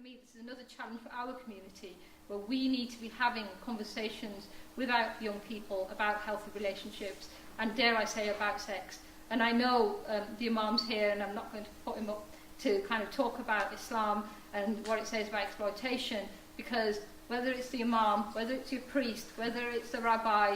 for me, this is another challenge for our community, where we need to be having conversations with our young people about healthy relationships and, dare I say, about sex. And I know the Imam's here, and I'm not going to put him up to kind of talk about Islam and what it says about exploitation, because whether it's the Imam, whether it's your priest, whether it's the rabbi,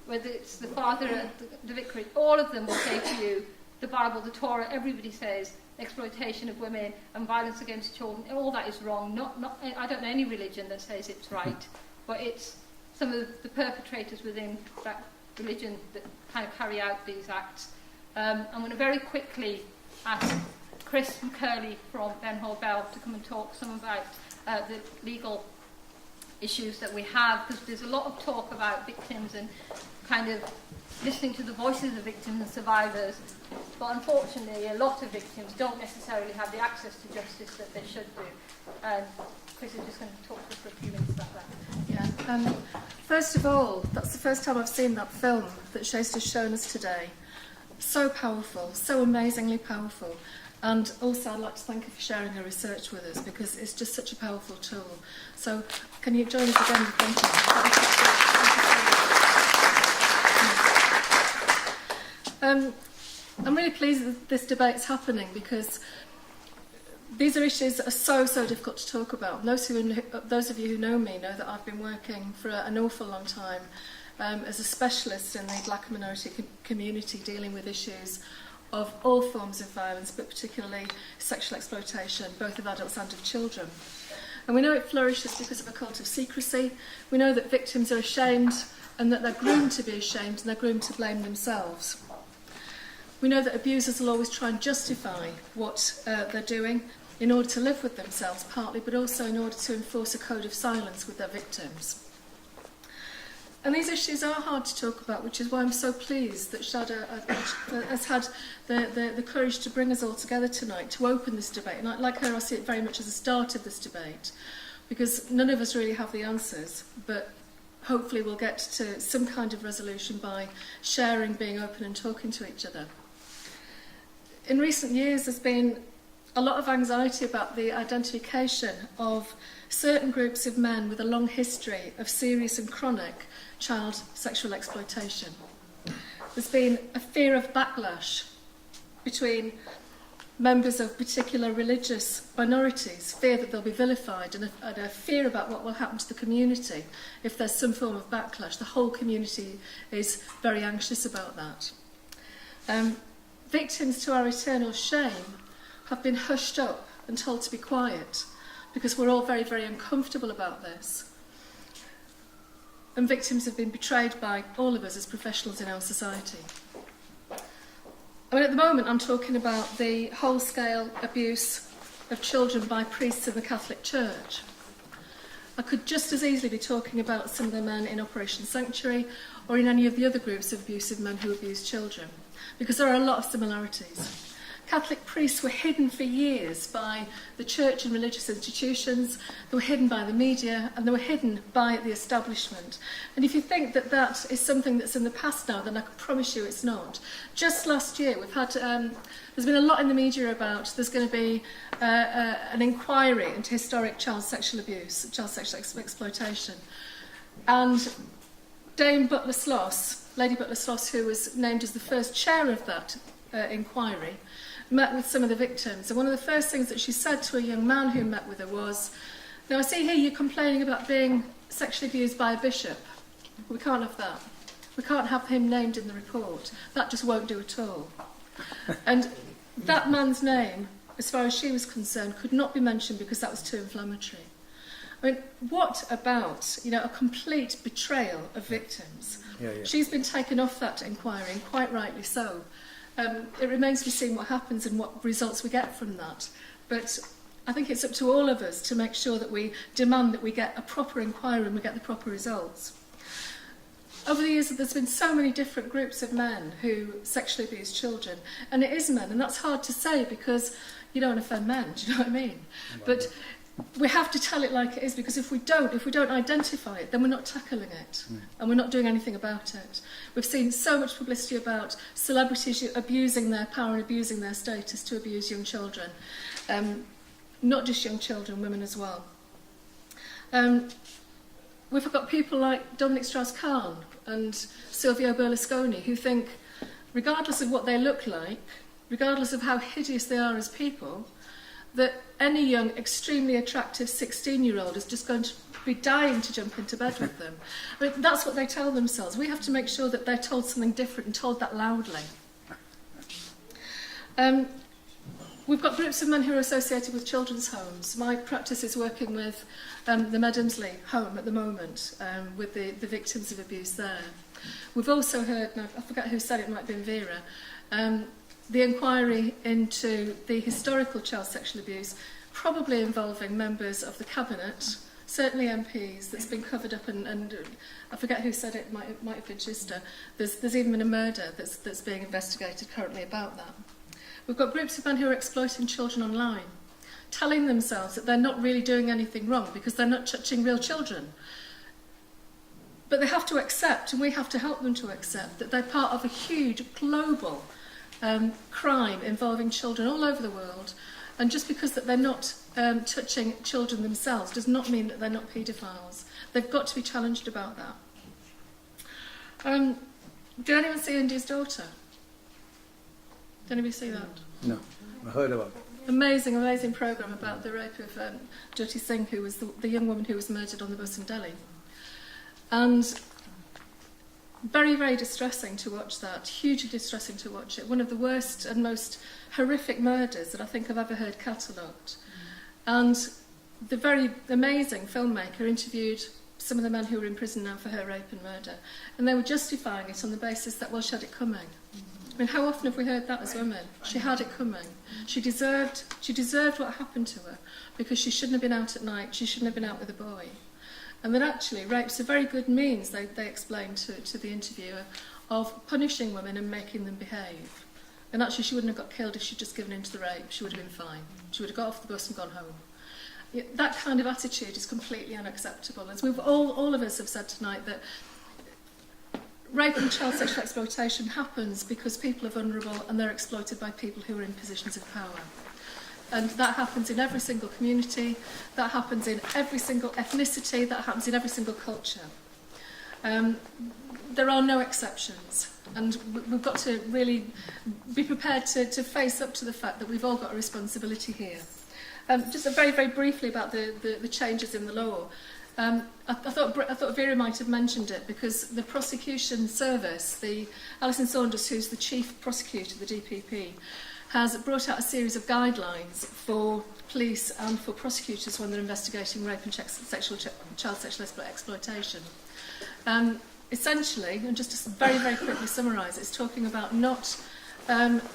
whether it's the father at the vicarage, all of them will say to you, the Bible, the Torah, everybody says exploitation of women and violence against children, all that is wrong. I don't know any religion that says it's right, but it's some of the perpetrators within that religion that kind of carry out these acts. I'm going to very quickly ask Chris McCurley from Ben Hall Bell to come and talk some about the legal issues that we have, because there's a lot of talk about victims and kind of listening to the voices of victims and survivors, but unfortunately a lot of victims don't necessarily have the access to justice that they should do. Chris is just going to talk to us for a few minutes about that. Yeah. First of all, that's the first time I've seen that film that Shaista's shown us today. So powerful, so amazingly powerful. And also I'd like to thank her for sharing her research with us, because it's just such a powerful tool. So can you join us again? Thank you. I'm really pleased that this debate's happening, because these are issues that are so difficult to talk about. Those of you who know me know that I've been working for an awful long time as a specialist in the black minority community, dealing with issues of all forms of violence, but particularly sexual exploitation, both of adults and of children. And we know it flourishes because of a cult of secrecy. We know that victims are ashamed, and that they're groomed to be ashamed, and they're groomed to blame themselves. We know that abusers will always try and justify what they're doing in order to live with themselves, partly, but also in order to enforce a code of silence with their victims. And these issues are hard to talk about, which is why I'm so pleased that Shada has had the courage to bring us all together tonight to open this debate. And like her, I see it very much as a start of this debate, because none of us really have the answers, but hopefully we'll get to some kind of resolution by sharing, being open and talking to each other. In recent years, there's been a lot of anxiety about the identification of certain groups of men with a long history of serious and chronic child sexual exploitation. There's been a fear of backlash between members of particular religious minorities, fear that they'll be vilified, and a fear about what will happen to the community if there's some form of backlash. The whole community is very anxious about that. Victims, to our eternal shame, have been hushed up and told to be quiet, because we're all very uncomfortable about this. And victims have been betrayed by all of us as professionals in our society. I mean, at the moment I'm talking about the whole-scale abuse of children by priests in the Catholic Church. I could just as easily be talking about some of the men in Operation Sanctuary, or in any of the other groups of abusive men who abuse children, because there are a lot of similarities. Catholic priests were hidden for years by the church and religious institutions, they were hidden by the media, and they were hidden by the establishment. And if you think that that is something that's in the past now, then I can promise you it's not. Just last year, we've had, there's been a lot in the media about there's going to be an inquiry into historic child sexual abuse, child sexual exploitation. And Dame Butler Sloss, Lady Butler Sloss, who was named as the first chair of that inquiry, met with some of the victims, and one of the first things that she said to a young man who met with her was, "Now I see here you're complaining about being sexually abused by a bishop. We can't have that. We can't have him named in the report. That just won't do at all." And that man's name, as far as she was concerned, could not be mentioned because that was too inflammatory. I mean, what about, a complete betrayal of victims? Yeah. She's been taken off that inquiry, and quite rightly so. It remains to be seen what happens and what results we get from that. But I think it's up to all of us to make sure that we demand that we get a proper inquiry and we get the proper results. Over the years, there's been so many different groups of men who sexually abuse children, and it is men, and that's hard to say because you don't want to offend men, do you know what I mean? But we have to tell it like it is, because if we don't identify it, then we're not tackling it, and we're not doing anything about it. We've seen so much publicity about celebrities abusing their power and abusing their status to abuse young children. not just young children, women as well. We've got people like Dominic Strauss-Kahn and Silvio Berlusconi who think, regardless of what they look like, regardless of how hideous they are as people, that any young, extremely attractive 16-year-old is just going to be dying to jump into bed with them. I mean, that's what they tell themselves. We have to make sure that they're told something different and told that loudly. We've got groups of men who are associated with children's homes. My practice is working with the Medemsley home at the moment, with the victims of abuse there. We've also heard, now I forget who said it, might have been Vera, the inquiry into the historical child sexual abuse, probably involving members of the Cabinet, certainly MPs, that's been covered up, and I forget who said it, might have been Chester. There's even been a murder that's being investigated currently about that. We've got groups of men who are exploiting children online, telling themselves that they're not really doing anything wrong because they're not touching real children. But they have to accept, and we have to help them to accept, that they're part of a huge global crime involving children all over the world. And just because that they're not touching children themselves does not mean that they're not paedophiles. They've got to be challenged about that. Did anyone see India's Daughter? Did anybody see that? No, I heard about it. Amazing programme about the rape of Jyoti Singh, who was the young woman who was murdered on the bus in Delhi. And very, very distressing to watch that, hugely distressing to watch it. One of the worst and most horrific murders that I think I've ever heard catalogued. And the very amazing filmmaker interviewed some of the men who were in prison now for her rape and murder, and they were justifying it on the basis that, well, she had it coming. I mean, how often have we heard that as women? She had it coming. She deserved what happened to her because she shouldn't have been out at night. She shouldn't have been out with a boy. And that actually rape's a very good means, they explained to the interviewer, of punishing women and making them behave. And actually she wouldn't have got killed if she'd just given in to the rape. She would have been fine. She would have got off the bus and gone home. That kind of attitude is completely unacceptable. As we've all of us have said tonight, that rape and child sexual exploitation happens because people are vulnerable and they're exploited by people who are in positions of power. And that happens in every single community, that happens in every single ethnicity, that happens in every single culture. There are no exceptions, and we've got to really be prepared to face up to the fact that we've all got a responsibility here. Just very, very briefly about the changes in the law. I thought Vera might have mentioned it, because the prosecution service, Alison Saunders, who's the chief prosecutor, the DPP, has brought out a series of guidelines for police and for prosecutors when they're investigating rape and child sexual exploitation. Essentially, and just to very, very quickly summarise, it's talking about not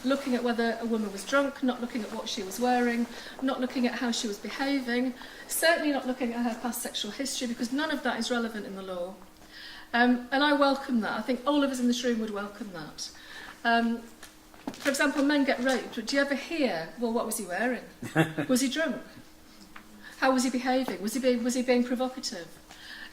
looking at whether a woman was drunk, not looking at what she was wearing, not looking at how she was behaving, certainly not looking at her past sexual history, because none of that is relevant in the law. And I welcome that. I think all of us in this room would welcome that. For example, men get raped, but do you ever hear, well, what was he wearing? Was he drunk? How was he behaving? Was he being provocative?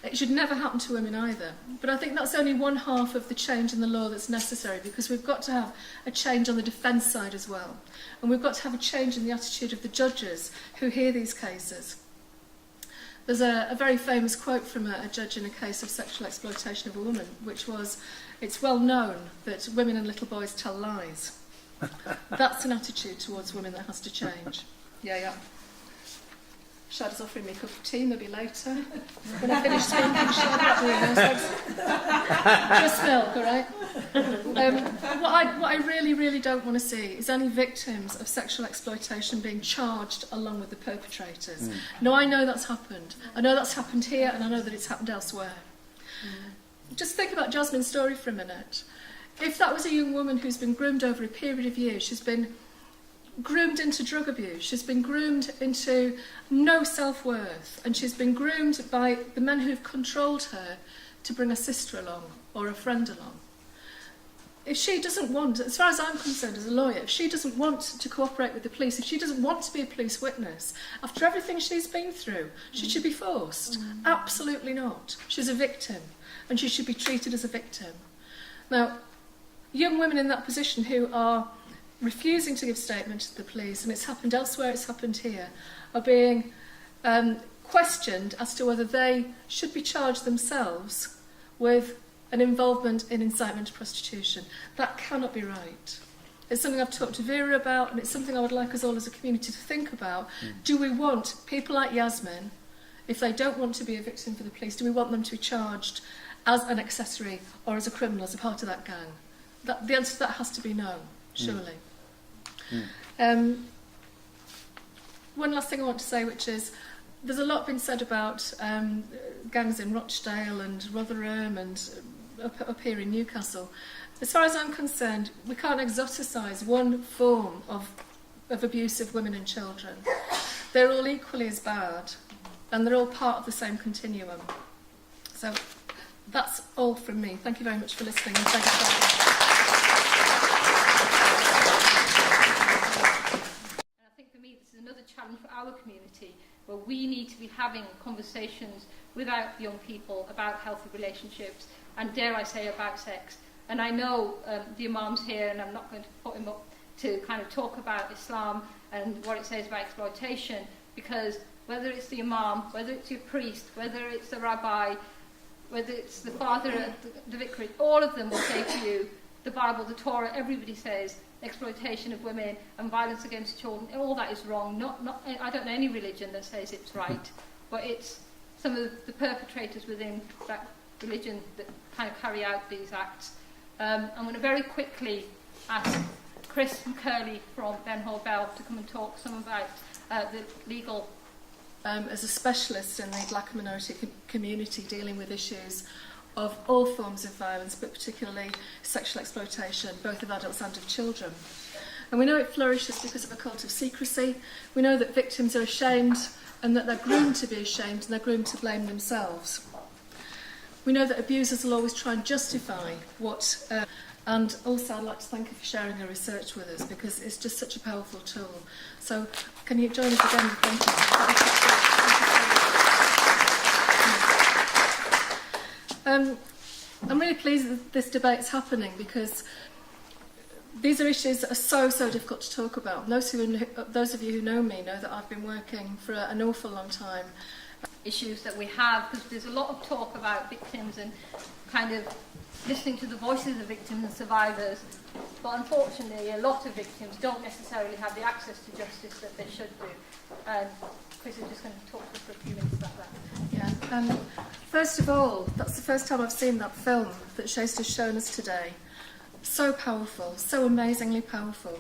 It should never happen to women either. But I think that's only one half of the change in the law that's necessary, because we've got to have a change on the defence side as well. And we've got to have a change in the attitude of the judges who hear these cases. There's a very famous quote from a judge in a case of sexual exploitation of a woman, which was, "It's well known that women and little boys tell lies." That's an attitude towards women that has to change. Yeah. Shad's offering me a cup of tea, maybe later. When I finish talking, Shad, not doing those. Just milk, all right? What I really, really don't want to see is any victims of sexual exploitation being charged along with the perpetrators. No, I know that's happened. I know that's happened here, and I know that it's happened elsewhere. Just think about Jasmine's story for a minute. If that was a young woman who's been groomed over a period of years, she's been groomed into drug abuse, she's been groomed into no self-worth, and she's been groomed by the men who've controlled her to bring a sister along or a friend along. If she doesn't want, as far as I'm concerned as a lawyer, if she doesn't want to cooperate with the police, if she doesn't want to be a police witness, after everything she's been through, should she be forced? Absolutely not. She's a victim, and she should be treated as a victim. Now, young women in that position who are refusing to give statement to the police, and it's happened elsewhere, it's happened here, are being questioned as to whether they should be charged themselves with an involvement in incitement to prostitution. That cannot be right. It's something I've talked to Vera about, and it's something I would like us all as a community to think about. Do we want people like Yasmin, if they don't want to be a victim for the police, do we want them to be charged as an accessory or as a criminal, as a part of that gang? The answer to that has to be no, surely. One last thing I want to say, which is, there's a lot been said about gangs in Rochdale and Rotherham and up here in Newcastle. As far as I'm concerned, we can't exoticise one form of abuse of women and children. They're all equally as bad, and they're all part of the same continuum. So that's all from me. Thank you very much for listening, and thank you for And I think for me, this is another challenge for our community, where we need to be having conversations with our young people about healthy relationships, and dare I say, about sex. And I know the Imam's here, and I'm not going to put him up to kind of talk about Islam and what it says about exploitation, because whether it's the Imam, whether it's your priest, whether it's the rabbi, whether it's the father at the vicarage, all of them will say to you, the Bible, the Torah, everybody says exploitation of women and violence against children, all that is wrong. I don't know any religion that says it's right, but it's some of the perpetrators within that religion that kind of carry out these acts. I'm going to very quickly ask Chris McCurley from Ben Hall Bell to come and talk some about the legal. As a specialist in the black minority community dealing with issues of all forms of violence, but particularly sexual exploitation, both of adults and of children. And we know it flourishes because of a cult of secrecy. We know that victims are ashamed and that they're groomed to be ashamed and they're groomed to blame themselves. We know that abusers will always try and justify what... and also I'd like to thank you for sharing your research with us, because it's just such a powerful tool. So can you join us again? Thank you. I'm really pleased that this debate's happening, because these are issues that are so difficult to talk about. And those of you who know me know that I've been working for an awful long time. Issues that we have, because there's a lot of talk about victims and kind of listening to the voices of victims and survivors, but unfortunately a lot of victims don't necessarily have the access to justice that they should do. And Chris is just going to talk to us for a few minutes about that. Yeah. First of all, that's the first time I've seen that film that Shaista's shown us today. So powerful, so amazingly powerful.